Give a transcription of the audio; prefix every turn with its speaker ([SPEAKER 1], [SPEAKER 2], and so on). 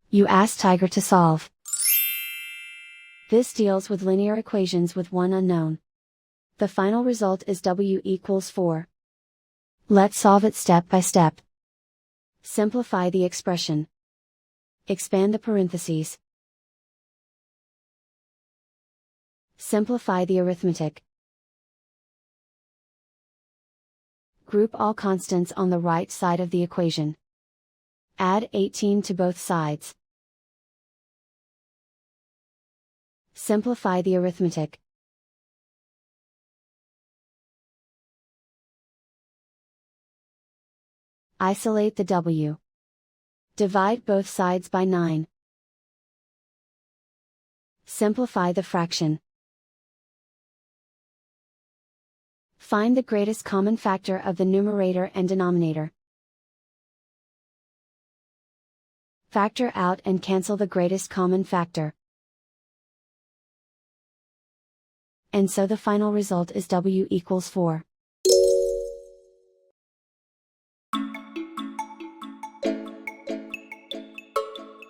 [SPEAKER 1] You ask Tiger to solve. This deals with linear equations with one unknown. The final result is w equals 4. Let's solve it step by step. Simplify the expression. Expand the parentheses. Simplify the arithmetic. Group all constants on the right side of the equation. Add 18 to both sides. Simplify the arithmetic. Isolate the w. Divide both sides by 9. Simplify the fraction. Find the greatest common factor of the numerator and denominator. Factor out and cancel the greatest common factor. And so the final result is w equals 4.